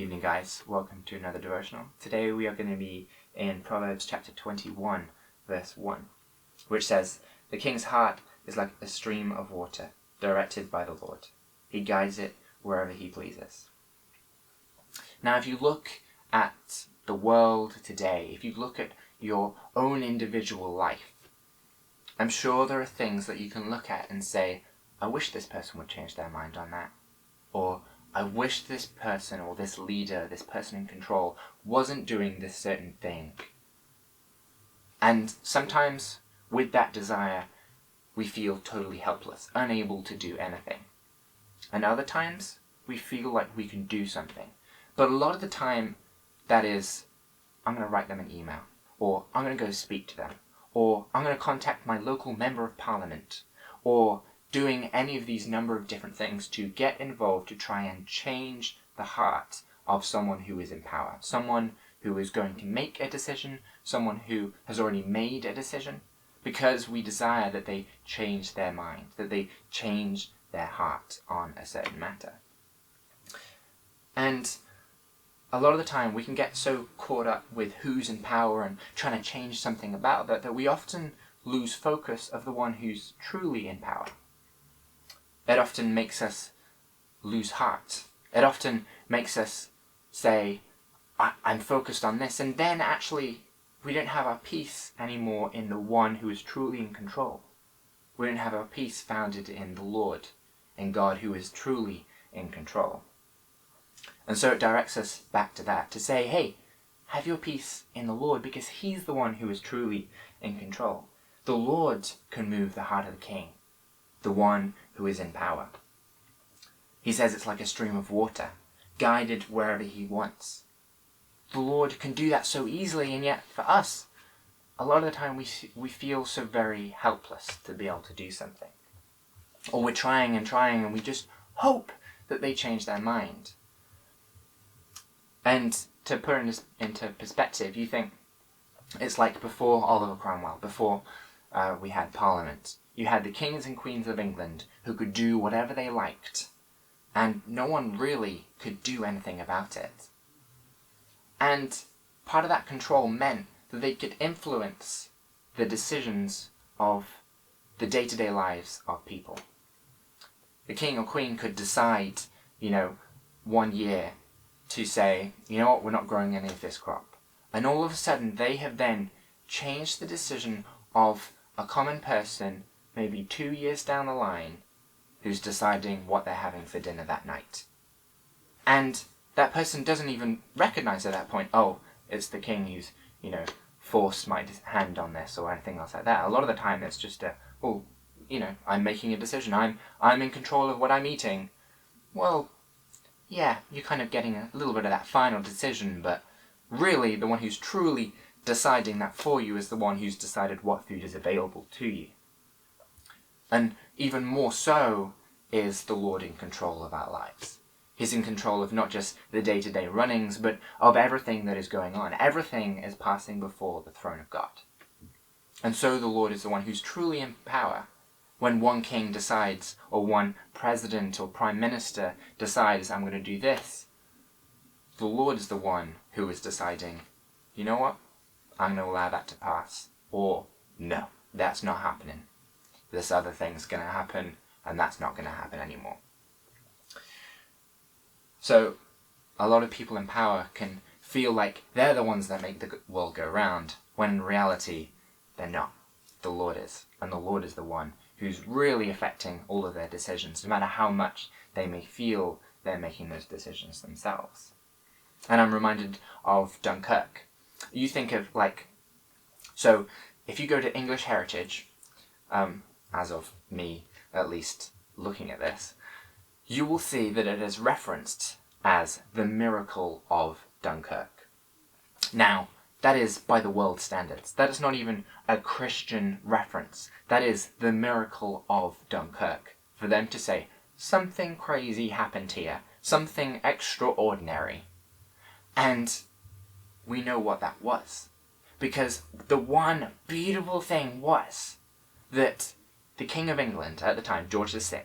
Evening, guys. Welcome to another devotional. Today we are going to be in Proverbs chapter 21, verse 1, which says, "The king's heart is like a stream of water, directed by the Lord. He guides it wherever he pleases." Now, if you look at the world today, if you look at your own individual life, I'm sure there are things that you can look at and say, I wish this person would change their mind on that. Or, I wish this person or this leader, this person in control, wasn't doing this certain thing. And sometimes, with that desire, we feel totally helpless, unable to do anything. And other times, we feel like we can do something. But a lot of the time, that is, I'm going to write them an email, or I'm going to go speak to them, or I'm going to contact my local member of parliament, or doing any of these number of different things to get involved to try and change the heart of someone who is in power, someone who is going to make a decision, someone who has already made a decision, because we desire that they change their mind, that they change their heart on a certain matter. And a lot of the time we can get so caught up with who's in power and trying to change something about that we often lose focus of the one who's truly in power. It often makes us lose heart. It often makes us say, I'm focused on this, and then actually we don't have our peace anymore in the one who is truly in control. We don't have our peace founded in the Lord, in God who is truly in control. And so it directs us back to that, to say, hey, have your peace in the Lord, because he's the one who is truly in control. The Lord can move the heart of the king, the one who is in power. He says it's like a stream of water, guided wherever he wants. The Lord can do that so easily, and yet for us, a lot of the time we feel so very helpless to be able to do something. Or we're trying and we just hope that they change their mind. And to put it into perspective, you think it's like before Oliver Cromwell, before we had Parliament. You had the kings and queens of England who could do whatever they liked, and no one really could do anything about it. And part of that control meant that they could influence the decisions of the day-to-day lives of people. The king or queen could decide, 1 year to say, you know what, we're not growing any of this crop. And all of a sudden, they have then changed the decision of a common person, maybe 2 years down the line, who's deciding what they're having for dinner that night. And that person doesn't even recognize at that point, oh, it's the king who's, forced my hand on this or anything else like that. A lot of the time it's just I'm making a decision. I'm in control of what I'm eating. Well, yeah, you're kind of getting a little bit of that final decision, but really the one who's truly deciding that for you is the one who's decided what food is available to you. And even more so is the Lord in control of our lives. He's in control of not just the day-to-day runnings, but of everything that is going on. Everything is passing before the throne of God. And so the Lord is the one who's truly in power. When one king decides, or one president or prime minister decides, I'm going to do this, the Lord is the one who is deciding, you know what? I'm going to allow that to pass. Or, no, that's not happening. This other thing's going to happen, and that's not going to happen anymore. So, a lot of people in power can feel like they're the ones that make the world go round, when in reality, they're not. The Lord is. And the Lord is the one who's really affecting all of their decisions, no matter how much they may feel they're making those decisions themselves. And I'm reminded of Dunkirk. You think of so if you go to English Heritage, as of me at least looking at this, you will see that it is referenced as the miracle of Dunkirk. Now, that is by the world standards. That is not even a Christian reference. That is the miracle of Dunkirk. For them to say, something crazy happened here, something extraordinary. And we know what that was. Because the one beautiful thing was that the King of England at the time, George VI,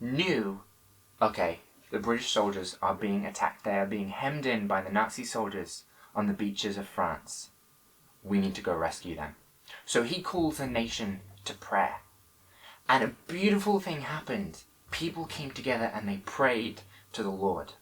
knew, okay, the British soldiers are being attacked. They are being hemmed in by the Nazi soldiers on the beaches of France. We need to go rescue them. So he calls the nation to prayer. And a beautiful thing happened. People came together and they prayed to the Lord.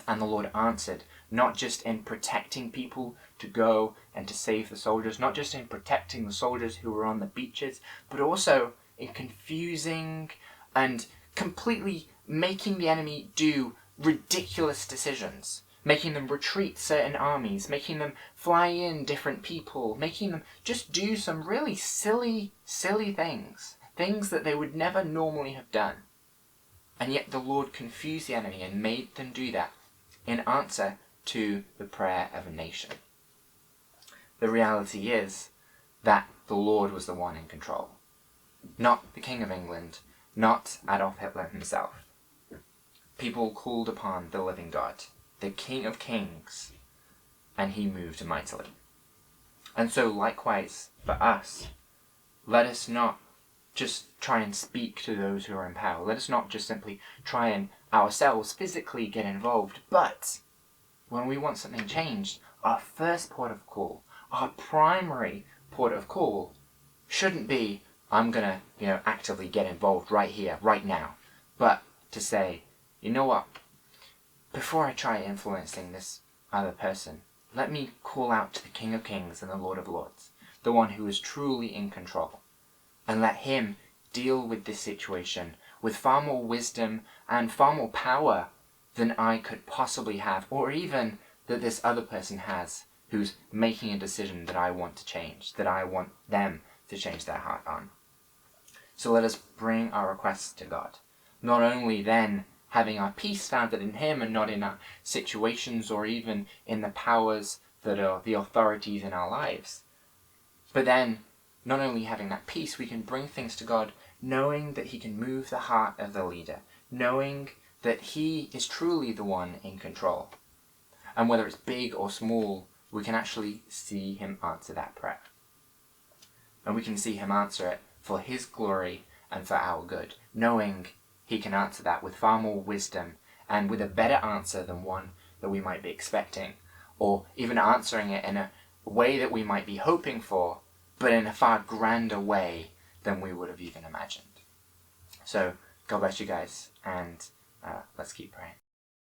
And the Lord answered, not just in protecting people to go and to save the soldiers, not just in protecting the soldiers who were on the beaches, but also in confusing and completely making the enemy do ridiculous decisions, making them retreat certain armies, making them fly in different people, making them just do some really silly things that they would never normally have done. And yet the Lord confused the enemy and made them do that in answer to the prayer of a nation. The reality is that the Lord was the one in control, not the King of England, not Adolf Hitler himself. People called upon the living God, the King of Kings, and he moved mightily. And so likewise for us, let us not just try and speak to those who are in power. Let us not just simply try and ourselves physically get involved, but when we want something changed, our first port of call, our primary port of call shouldn't be, I'm going to, actively get involved right here, right now. But to say, you know what, before I try influencing this other person, let me call out to the King of Kings and the Lord of Lords, the one who is truly in control, and let him deal with this situation with far more wisdom and far more power than I could possibly have, or even that this other person has, who's making a decision that I want to change, that I want them to change their heart on. So let us bring our requests to God, not only then having our peace founded in him and not in our situations or even in the powers that are the authorities in our lives, but then not only having that peace, we can bring things to God knowing that he can move the heart of the leader, knowing that he is truly the one in control. And whether it's big or small, we can actually see him answer that prayer. And we can see him answer it for his glory and for our good, knowing he can answer that with far more wisdom and with a better answer than one that we might be expecting, or even answering it in a way that we might be hoping for, but in a far grander way than we would have even imagined. So, God bless you guys, and let's keep praying.